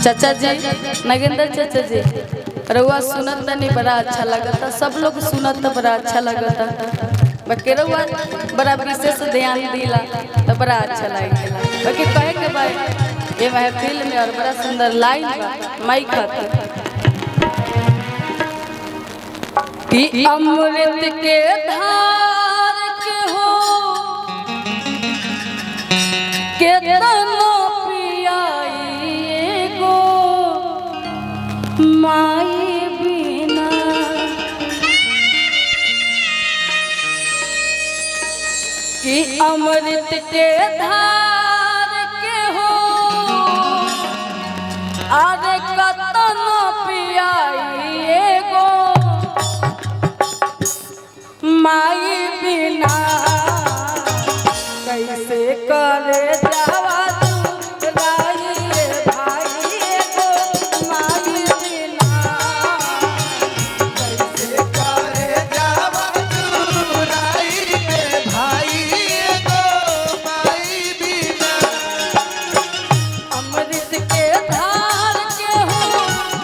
चाचा जी, नगेंद्र चाचा जी, रउआ सुनत नहीं बड़ा अच्छा लगता, सब लोग सुनत तो बड़ा अच्छा लगता, बाकी रउआ बड़ा विशेष ध्यान दिला तो बड़ा अच्छा लगेला। बाकी कहे के भाई ये महफिल में और बड़ा सुंदर लाइन बा माइक खाता कि अमृत के धार के हो केतनो पियाई गो माई बिना कि अमृत के धार के हो अरे कतनो पियाई गो माई बिना कैसे करे जावा तू राई भाई गो माई बिना कैसे करे जावा तू राई भाई गो माई बिना अमृत के धार के हो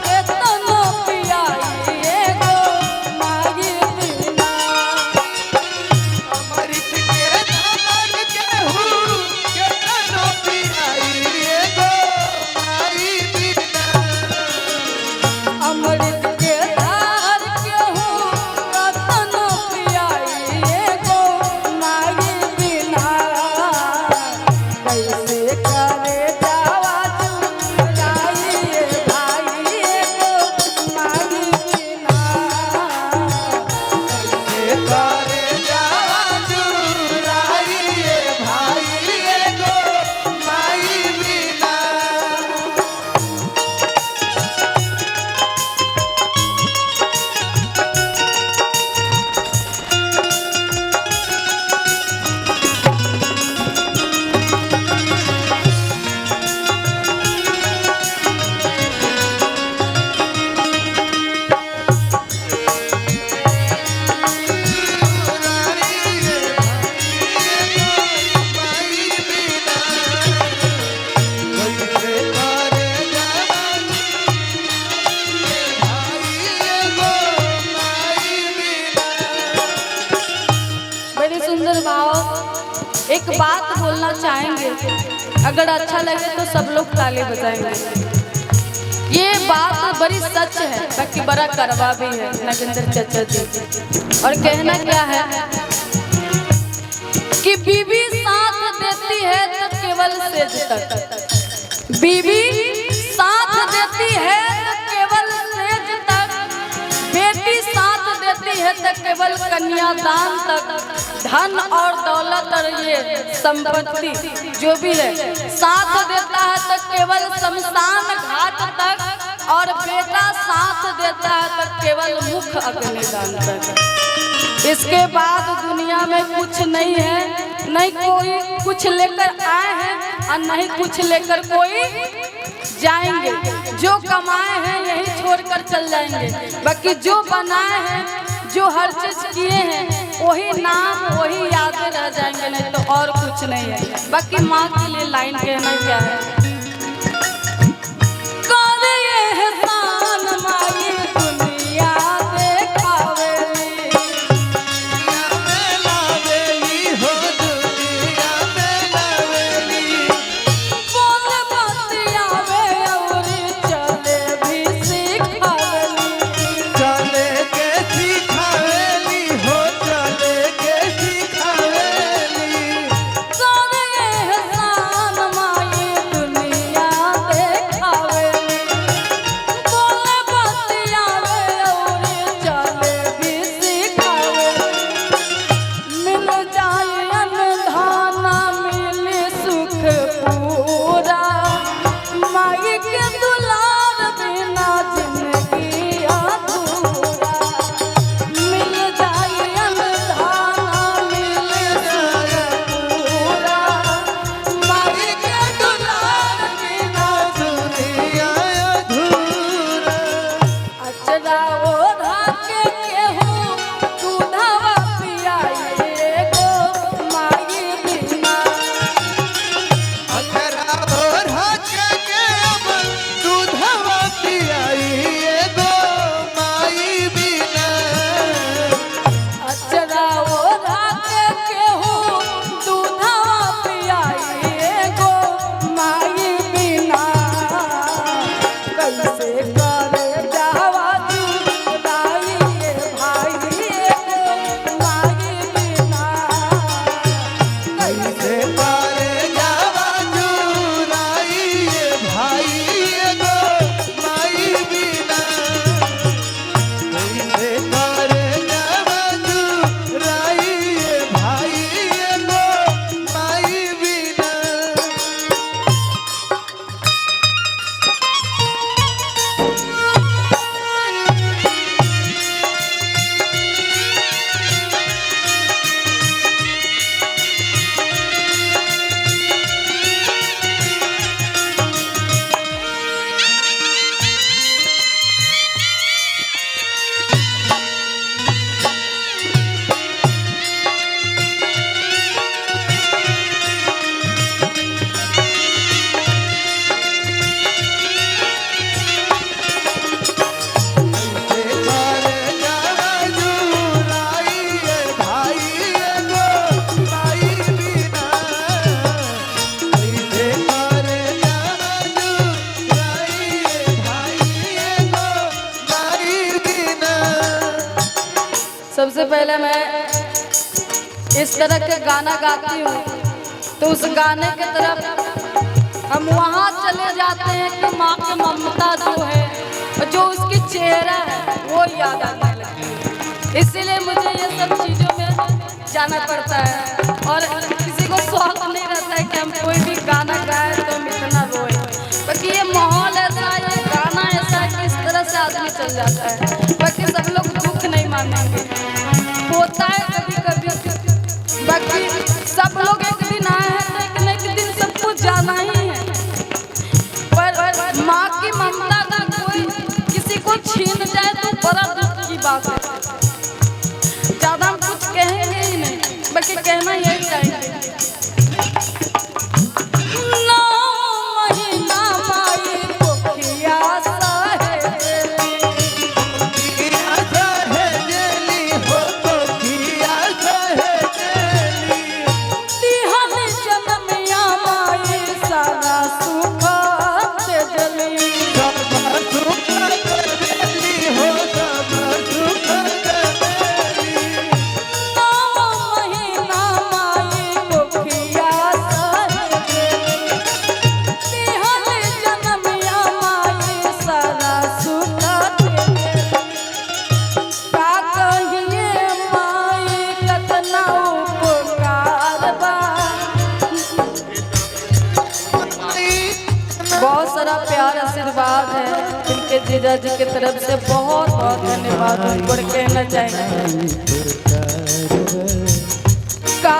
केतनो पियाई गो माई बिना अमृत के धार के हूँ केतनो पियाई गो माई बिना अमृत के धार के हो केतनो पियाई गो माई बिना कैसे करे जावा तू राई भाई गो माई बिना कैसे करे जावा तू राई भाई गो माई बिना बड़ी सुंदर भाव। एक बात बोलना चाहेंगे, अगर अच्छा लगे तो सब लोग ताली बजाएंगे। ये बात बड़ी सच है, बाकी बड़ा करवा भी है नगेंद्र चाचा जी। और कहना क्या है कि बीवी साथ देती है तो केवल सेज तक, बीवी साथ देती है तो केवल सेज तक, बेटी साथ देती है तो केवल कन्यादान तक, धन और दौलत और ये संपत्ति जो भी है साथ देता है तो केवल शमशान घाट तक, और बेटा साथ देता है तो केवल मुख अग्निदान तक। इसके बाद दुनिया में कुछ नहीं है, नहीं कोई कुछ लेकर आए हैं और नहीं कुछ लेकर कोई जाएंगे। जो कमाए हैं यही छोड़कर चल जाएंगे, बाकी जो बनाए हैं, जो हर चीज किए हैं वही नाम वही यादें रह जाएंगे, नहीं तो और कुछ नहीं है। बाकी माँ के लिए लाइन कहना क्या है, करे एहसान माई दुनिया देखावेली, बोल बतियावे अउरी चले भी सिखावेली, करे एहसान माई पहले मैं इस तरह के गाना गाती हूँ तो उस गाने के तरफ हम वहाँ चले जाते हैं कि माँ की ममता जो है और जो उसकी चेहरा है वो याद आने लगती है। इसीलिए मुझे ये सब चीज़ों में जाना पड़ता है और किसी को शौक नहीं रहता है कि हम कोई भी गाना गाए तो हम इतना रोए, बाकी ये माहौल ऐसा है, ये गाना ऐसा है कि इस तरह से आदमी चल जाता है। बाकी सब लोग दुख नहीं मानेंगे, होता है कभी कभी, बाकी सब लोग एक दिन आए हैं तो एक न एक दिन सबको जाना ही है। पर माँ की ममता का कोई किसी को छीन जाए तो बड़ा दुख की बात है। ज्यादा हम कुछ कहेंगे ही नहीं, बाकी कहना यही चाहिए। बहुत सारा प्यार आशीर्वाद है इनके जीजा जी की तरफ से, बहुत बहुत धन्यवाद उनको कहना चाहिए। का